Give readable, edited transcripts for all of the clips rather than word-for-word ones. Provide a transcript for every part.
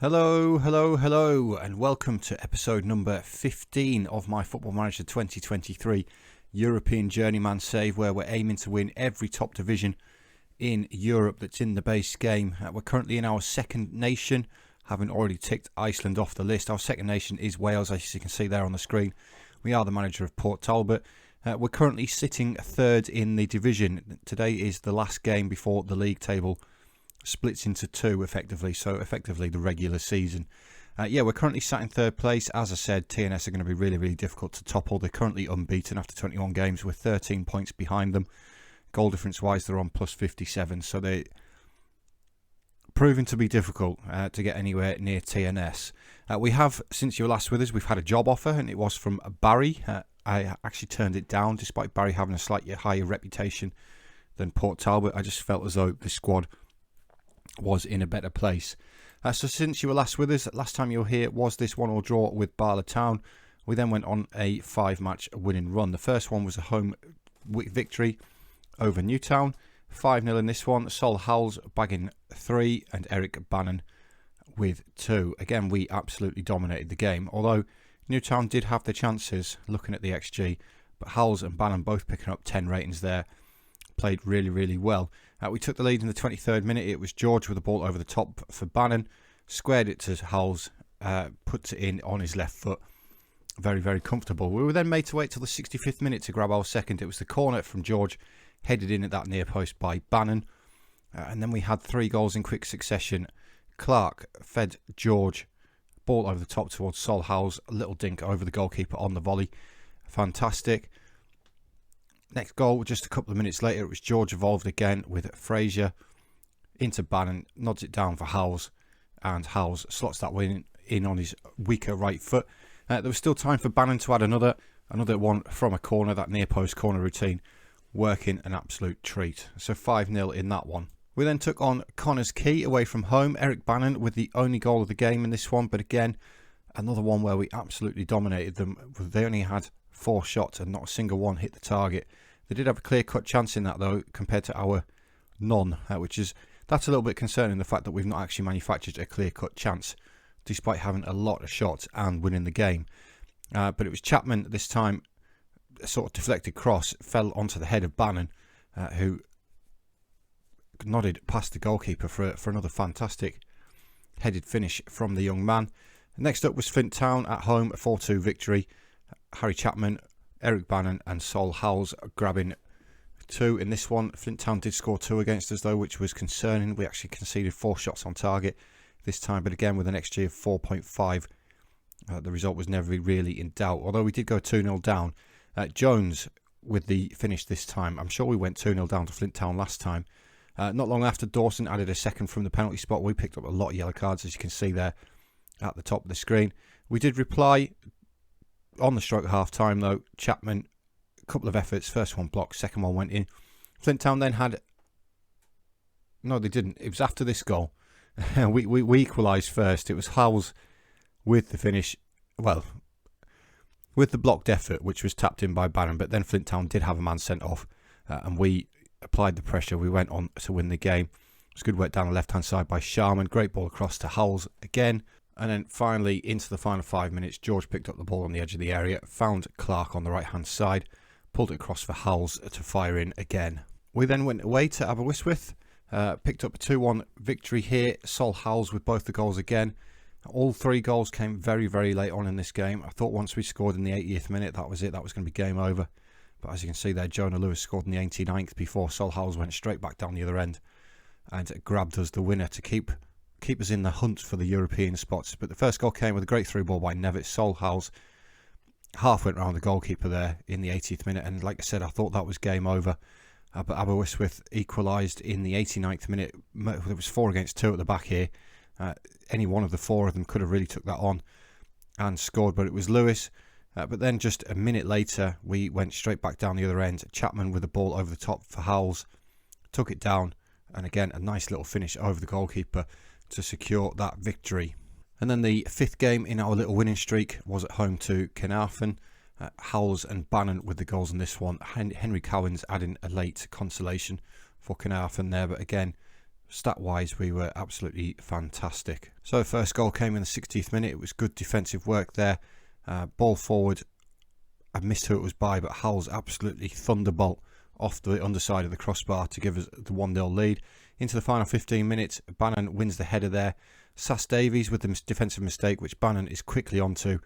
Hello, hello, hello, and welcome to episode number 15 of my Football Manager 2023 European Journeyman Save, where we're aiming to win every top division in Europe that's in the base game. We're currently in our second nation, having already ticked Iceland off the list. Our second nation is Wales, as you can see there on the screen. We are the manager of Port Talbot. We're currently sitting third in the division. Today is the last game before the league table splits into two effectively, so effectively the regular season. We're currently sat in third place. As I said, TNS are going to be really difficult to topple. They're currently unbeaten after 21 games with 13 points behind them. Goal difference wise, they're on plus 57, so they're proving to be difficult to get anywhere near TNS. We have, since you were last with us, we've had a job offer, and it was from Barry. I actually turned it down despite Barry having a slightly higher reputation than Port Talbot. I just felt as though the squad was in a better place. So since you were last with us, last time you were here was this 1-1 draw with Barla Town. We then went on a 5-match winning run. The first one was a home victory over Newtown, 5-0 in this one. Sol Howells bagging 3 and Eric Bannon with 2. Again, we absolutely dominated the game, although Newtown did have the chances looking at the XG, but Howells and Bannon both picking up 10 ratings there. Played really well. We took the lead in the 23rd minute. It was George with the ball over the top for Bannon. Squared it to Howells. Puts it in on his left foot. Very comfortable. We were then made to wait till the 65th minute to grab our second. It was the corner from George, headed in at that near post by Bannon. And then we had 3 goals in quick succession. Clark fed George. Ball over the top towards Sol Howells. A little dink over the goalkeeper on the volley. Fantastic. Next goal, just a couple of minutes later, it was George involved again with Frazier into Bannon, nods it down for Howells, and Howells slots that one in on his weaker right foot. There was still time for Bannon to add another one from a corner, that near post corner routine, working an absolute treat. So 5-0 in that one. We then took on Connors Quay away from home. Eric Bannon with the only goal of the game in this one, but again, another one where we absolutely dominated them. They only had 4 shots and not a single one hit the target. They did have a clear-cut chance in that, though, compared to our none, that's a little bit concerning, the fact that we've not actually manufactured a clear-cut chance, despite having a lot of shots and winning the game. But it was Chapman this time, a sort of deflected cross, fell onto the head of Bannon, who nodded past the goalkeeper for another fantastic headed finish from the young man. Next up was Flint Town at home, a 4-2 victory. Harry Chapman, Eric Bannon and Sol Howells grabbing 2 in this one. Flint Town did score 2 against us though, which was concerning. We actually conceded 4 shots on target this time, but again with an XG of 4.5, the result was never really in doubt. Although we did go 2-0 down. Jones with the finish this time. I'm sure we went 2-0 down to Flint Town last time. Not long after, Dawson added a second from the penalty spot. We picked up a lot of yellow cards, as you can see there at the top of the screen. We did reply on the stroke at half time though. Chapman, a couple of efforts, first one blocked, second one went in. Flint Town then had, no they didn't, it was after this goal. we equalised first. It was Howells with the finish, well, with the blocked effort, which was tapped in by Bannon, but then Flint Town did have a man sent off, and we applied the pressure. We went on to win the game. It was good work down the left hand side by Sharman, great ball across to Howells again. And then finally, into the final 5 minutes, George picked up the ball on the edge of the area, found Clark on the right-hand side, pulled it across for Howells to fire in again. We then went away to Aberystwyth, picked up a 2-1 victory here. Sol Howells with both the goals again. All 3 goals came very late on in this game. I thought once we scored in the 80th minute, that was it. That was going to be game over. But as you can see there, Jonah Lewis scored in the 89th before Sol Howells went straight back down the other end and grabbed us the winner to keep us in the hunt for the European spots. But the first goal came with a great through ball by Nevitt. Sol Howells half went round the goalkeeper there in the 80th minute, and like I said, I thought that was game over. But Aberystwyth equalised in the 89th minute. There was 4 against 2 at the back here. Any one of the 4 of them could have really took that on and scored, but it was Lewis. But then just a minute later, we went straight back down the other end. Chapman with the ball over the top for Howells, took it down, and again a nice little finish over the goalkeeper to secure that victory. And then the 5th game in our little winning streak was at home to Carnarvon. Howells and Bannon with the goals in this one. Henry Cowens adding a late consolation for Carnarvon there, but again stat-wise, we were absolutely fantastic. So the first goal came in the 60th minute. It was good defensive work there. Ball forward. I missed who it was by, but Howell's absolutely thunderbolt off the underside of the crossbar to give us the 1-0 lead. Into the final 15 minutes, Bannon wins the header there. Sass Davies with the defensive mistake, which Bannon is quickly onto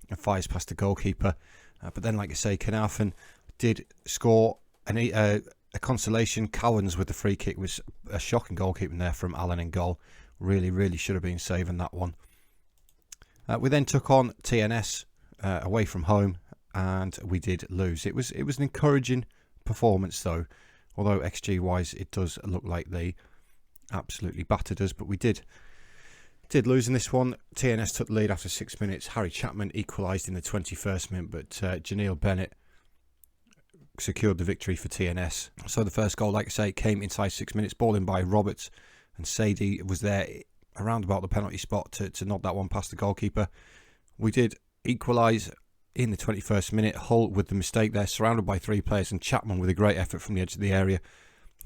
and fires past the goalkeeper. But then, like I say, Carnarvon did score a consolation. Cowans with the free kick was a shocking goalkeeping there from Allen in goal. Really should have been saving that one. We then took on TNS away from home, and we did lose. It was an encouraging performance though, although XG wise it does look like they absolutely battered us, but we did lose in this one. TNS took the lead after 6 minutes. Harry Chapman equalised in the 21st minute, but Janeel Bennett secured the victory for TNS. So the first goal, like I say, came inside 6 minutes, ball in by Roberts, and Sadie was there around about the penalty spot to nod that one past the goalkeeper. We did equalise in the 21st minute. Hull with the mistake there, surrounded by 3 players, and Chapman with a great effort from the edge of the area,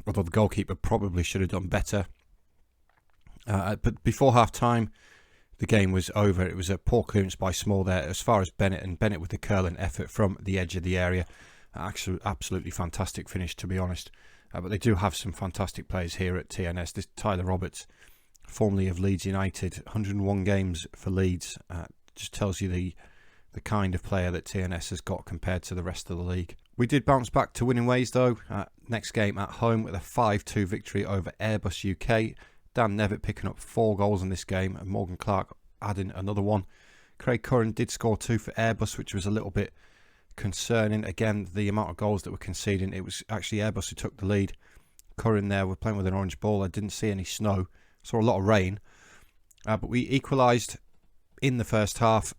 although the goalkeeper probably should have done better. But before half-time, the game was over. It was a poor clearance by Small there as far as Bennett, and Bennett with the curling effort from the edge of the area. Actually, absolutely fantastic finish, to be honest. But they do have some fantastic players here at TNS. This Tyler Roberts, formerly of Leeds United, 101 games for Leeds. Just tells you the kind of player that TNS has got compared to the rest of the league. We did bounce back to winning ways though. Next game at home with a 5-2 victory over Airbus UK. Dan Nevitt picking up 4 goals in this game, and Morgan Clark adding another one. Craig Curran did score 2 for Airbus, which was a little bit concerning. Again, the amount of goals that were conceding, it was actually Airbus who took the lead. Curran there, we're playing with an orange ball. I didn't see any snow, saw a lot of rain. But we equalised in the first half.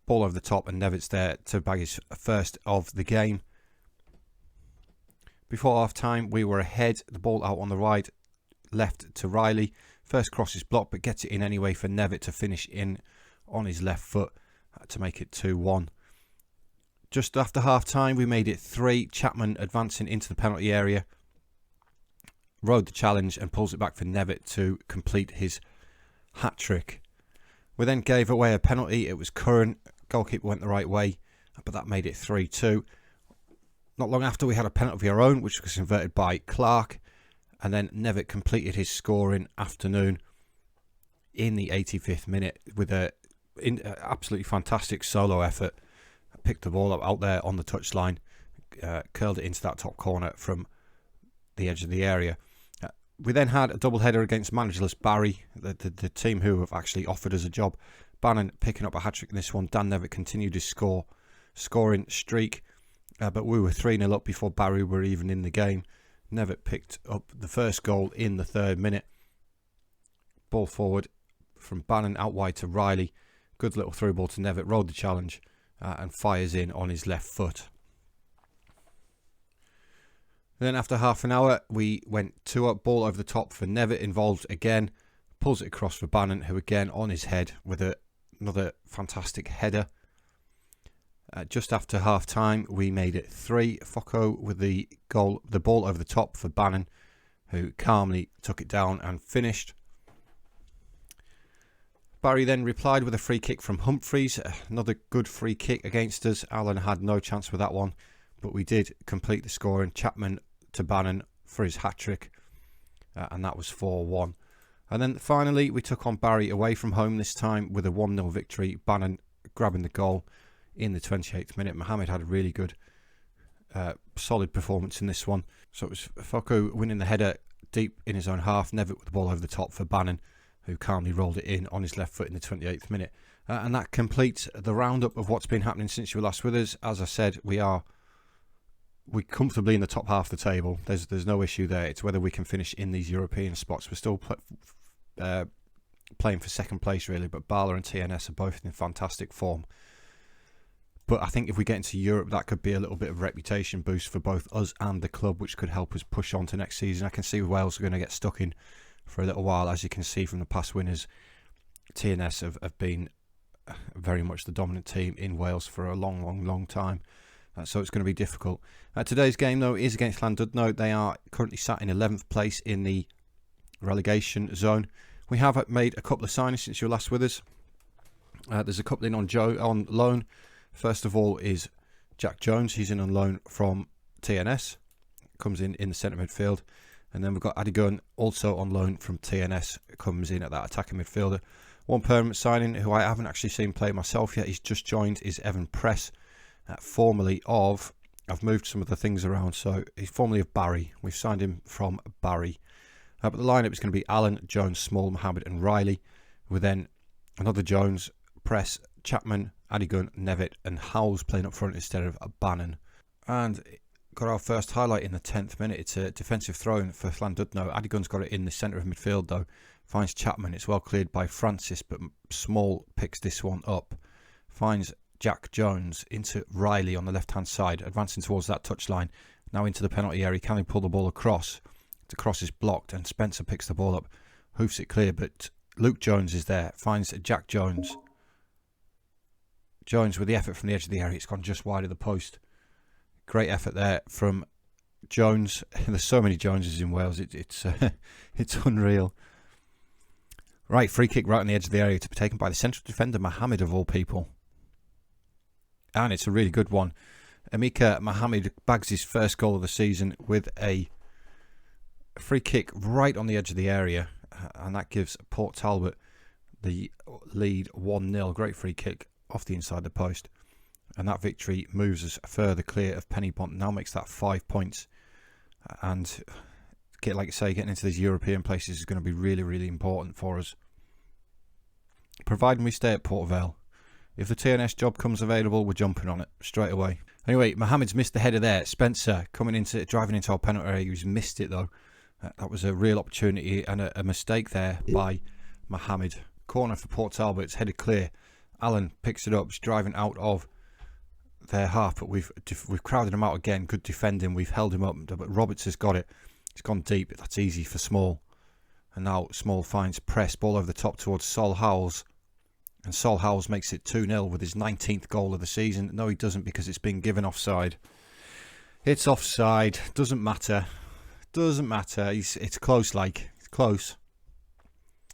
Ball over the top, and Nevitt's there to bag his first of the game. Before half time, we were ahead. The ball out on the right, left to Riley. First cross is blocked, but gets it in anyway for Nevitt to finish in on his left foot to make it 2-1. Just after half time, we made it 3. Chapman advancing into the penalty area, rode the challenge and pulls it back for Nevitt to complete his hat trick. We then gave away a penalty. It was Curran. Goalkeeper went the right way, but that made it 3-2. Not long after, we had a penalty of our own, which was converted by Clark, and then Nevitt completed his scoring afternoon in the 85th minute with a absolutely fantastic solo effort. Picked the ball up out there on the touchline, curled it into that top corner from the edge of the area. We then had a double header against managerless Barry, the team who have actually offered us a job. Bannon picking up a hat-trick in this one. Dan Nevitt continued his scoring streak, but we were 3-0 up before Barry were even in the game. Nevitt picked up the first goal in the 3rd minute. Ball forward from Bannon out wide to Riley. Good little through ball to Nevitt, rode the challenge and fires in on his left foot. Then after half an hour, we went 2 up, ball over the top for Nevitt, involved again, pulls it across for Bannon, who again on his head with another fantastic header. Just after half time, we made it 3. Focko with the ball over the top for Bannon, who calmly took it down and finished. Barry then replied with a free kick from Humphreys. Another good free kick against us. Allen had no chance with that one, but we did complete the scoring. Chapman to Bannon for his hat-trick, and that was 4-1. And then finally, we took on Barry away from home this time with a 1-0 victory. Bannon grabbing the goal in the 28th minute. Mohammed had a really good, solid performance in this one. So it was Focko winning the header deep in his own half. Nevitt with the ball over the top for Bannon, who calmly rolled it in on his left foot in the 28th minute. And that completes the roundup of what's been happening since you were last with us. As I said, we're comfortably in the top half of the table. There's no issue there. It's whether we can finish in these European spots. We're still playing for second place, really, but Bala and TNS are both in fantastic form. But I think if we get into Europe, that could be a little bit of a reputation boost for both us and the club, which could help us push on to next season. I can see Wales are going to get stuck in for a little while. As you can see from the past winners, TNS have been very much the dominant team in Wales for a long time. So it's going to be difficult. Today's game, though, is against Llandudno. They are currently sat in 11th place in the relegation zone. We have made a couple of signings since you were last with us. There's a couple in on loan. First of all is Jack Jones. He's in on loan from TNS. Comes in the centre midfield. And then we've got Adigun also on loan from TNS. Comes in at that attacking midfielder. One permanent signing who I haven't actually seen play myself yet. He's just joined is Evan Press. Formerly of... I've moved some of the things around. So he's formerly of Barry. We've signed him from Barry. But the lineup is going to be Allen, Jones, Small, Mohammed and Riley. With then another Jones, Press, Chapman, Adigun, Nevitt and Howells playing up front instead of Bannon. And got our first highlight in the 10th minute. It's a defensive throw-in for Llandudno. Adigun's got it in the centre of midfield though. Finds Chapman. It's well cleared by Francis, but Small picks this one up. Finds Jack Jones into Riley on the left-hand side, advancing towards that touchline. Now into the penalty area. Can he pull the ball across? The cross is blocked and Spencer picks the ball up. Hoofs it clear, but Luke Jones is there. Finds Jack Jones. Jones with the effort from the edge of the area. It's gone just wide of the post. Great effort there from Jones. There's so many Joneses in Wales. It's unreal. Right, free kick right on the edge of the area to be taken by the central defender, Mohammed of all people. And it's a really good one. Amika Mohammed bags his first goal of the season with a free kick right on the edge of the area. And that gives Port Talbot the lead 1-0. Great free kick off the inside the post. And that victory moves us further clear of Pennybont. Now makes that 5 points. And like I say, getting into these European places is going to be really, really important for us. Providing we stay at Port Vale. If the TNS job comes available, we're jumping on it straight away. Anyway, Mohammed's missed the header there. Spencer driving into our penalty area. He's missed it though. That was a real opportunity and a mistake there by Mohammed. Corner for Port Talbot. It's headed clear. Allen picks it up. He's driving out of their half, but we've crowded him out again. Good defending. We've held him up, but Roberts has got it. It's gone deep. That's easy for Small. And now Small finds Press. Ball over the top towards Sol Howells. And Sol Howells makes it 2-0 with his 19th goal of the season. No, he doesn't, because it's been given offside. It's offside. Doesn't matter. Doesn't matter. It's close, It's close.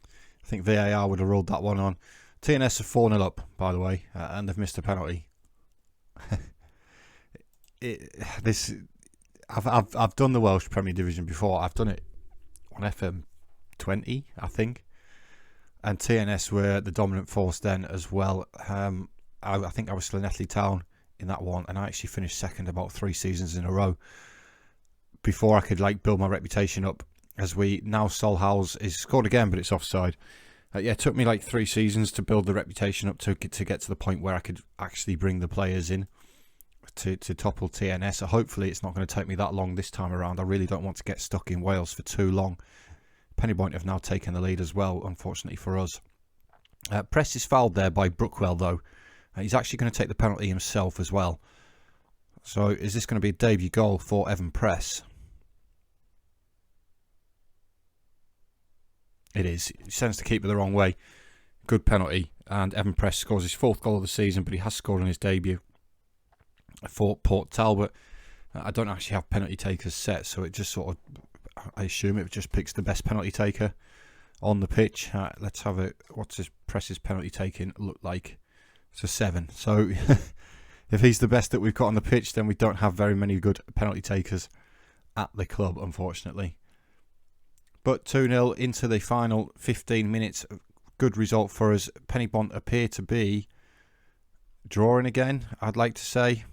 I think VAR would have ruled that one on. TNS are 4-0 up, by the way, and they've missed a penalty. I've done the Welsh Premier Division before. I've done it on FM 20, I think. And TNS were the dominant force then as well. I think I was Llanelli Town in that one, and I actually finished second about 3 seasons in a row before I could build my reputation up. As Sol Howells is scored again, but it's offside. It took me 3 seasons to build the reputation up to get to the point where I could actually bring the players in to topple TNS. So hopefully it's not going to take me that long this time around. I really don't want to get stuck in Wales for too long. Pennybont have now taken the lead as well, unfortunately for us. Press is fouled there by Brookwell, though. He's actually going to take the penalty himself as well. So is this going to be a debut goal for Evan Press? It is. He sends the keeper the wrong way. Good penalty. And Evan Press scores his 4th goal of the season, but he has scored on his debut for Port Talbot. I don't actually have penalty takers set, so it just sort of... I assume it just picks the best penalty taker on the pitch. Let's have a... What's his Press's penalty taking look like? It's a 7. So if he's the best that we've got on the pitch, then we don't have very many good penalty takers at the club, unfortunately. But 2-0 into the final 15 minutes. Good result for us. Pennybont appear to be drawing again, I'd like to say.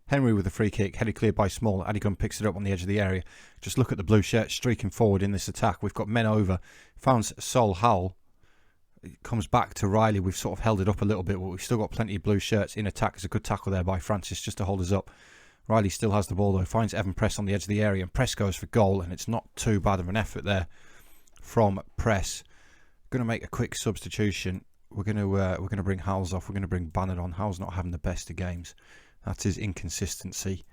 Henry with a free kick, headed clear by Small. Adigun picks it up on the edge of the area. Just look at the blue shirt streaking forward in this attack. We've got men over. Found Sol Howell. It comes back to Riley. We've sort of held it up a little bit, but we've still got plenty of blue shirts in attack. It's a good tackle there by Francis just to hold us up. Riley still has the ball though. Finds Evan Press on the edge of the area, and Press goes for goal, and it's not too bad of an effort there from Press. Going to make a quick substitution. We're going to bring Howells off. We're going to bring Bannon on. Howell's not having the best of games. That's his inconsistency.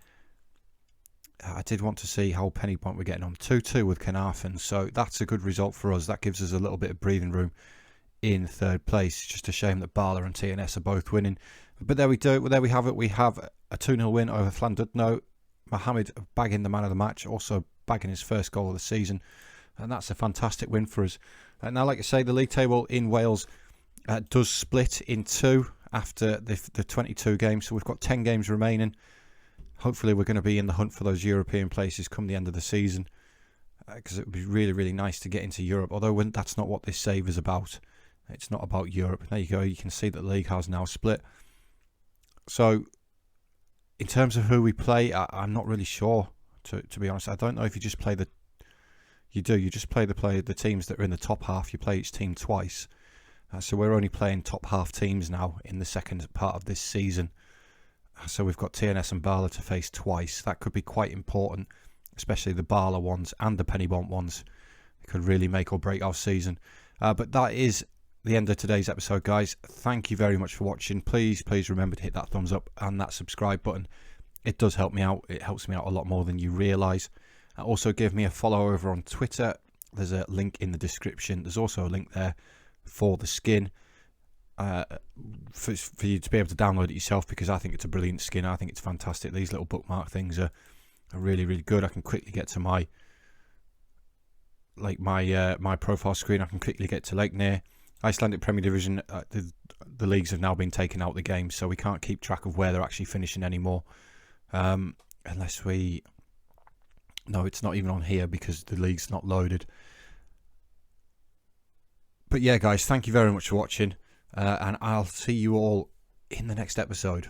I did want to see how Pennybont were getting on. 2-2 with Carnarvon, so that's a good result for us. That gives us a little bit of breathing room in 3rd place. It's just a shame that Bala and TNS are both winning. But there we do. There we have it. We have a 2-0 win over Llandudno. Mohammed bagging the man of the match, also bagging his 1st goal of the season. and that's a fantastic win for us. Now, like I say, the league table in Wales does split in two after the 22 games, so we've got 10 games remaining. Hopefully we're going to be in the hunt for those European places come the end of the season, because it would be really, really nice to get into Europe, although that's not what this save is about. It's not about Europe. There you go, you can see that the league has now split. So in terms of who we play, I'm not really sure, to be honest. I don't know if you just play the teams that are in the top half. You play each team twice, so we're only playing top half teams now in the second part of this season. So we've got TNS and Bala to face twice. That could be quite important, especially the Bala ones and the Pennybont ones. It could really make or break our season. But that is the end of today's episode, guys. Thank you very much for watching. Please remember to hit that thumbs up and that subscribe button. It does help me out. It helps me out a lot more than you realise. Also, give me a follow over on Twitter. There's a link in the description. There's also a link there for the skin. For you to be able to download it yourself, because I think it's a brilliant skin. I think it's fantastic. These little bookmark things are really, really good. I can quickly get to my profile screen. I can quickly get to Lake Near. Icelandic Premier Division, the leagues have now been taken out of the game, so we can't keep track of where they're actually finishing anymore. Unless we... No, it's not even on here because the league's not loaded. But yeah, guys, thank you very much for watching. And I'll see you all in the next episode.